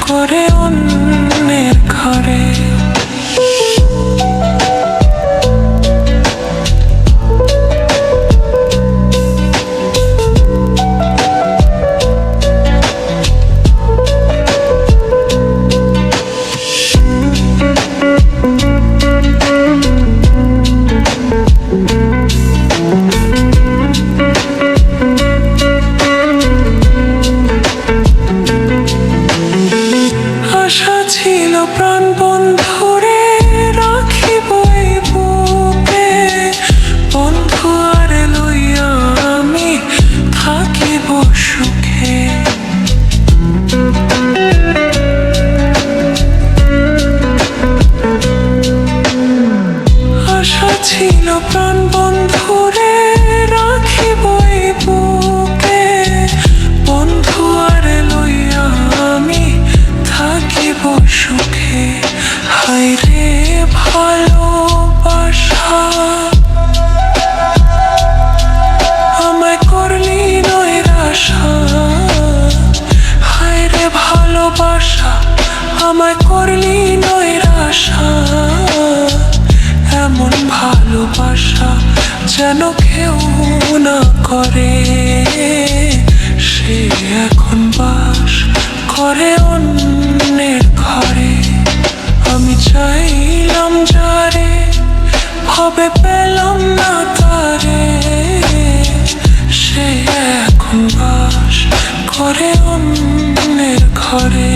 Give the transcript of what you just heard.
করে অন্যের ঘরে। আশা ছিল প্রাণ বন্ধুরে রাখিব এই বুকে, বন্ধু আরে লইয়া আমি থাকিব সুখে। আশা ছিল প্রাণ বন্ধুরে রাখিব এই বুকে, বন্ধু আরে লইয়া আমি থাকিব সুখে। হায়রে ভালোবাসা আমায় করলি নৈরাশা, হায়রে ভালোবাসা আমায় করলি নৈরাশা। এমন ভালোবাসা যেন কেউ না করে, সে এখন বাস করে অন্যের ঘরে। আমি চাইলাম যারে ভাবে পেলাম না তারে, সে এখন বাস করে অন্যের ঘরে।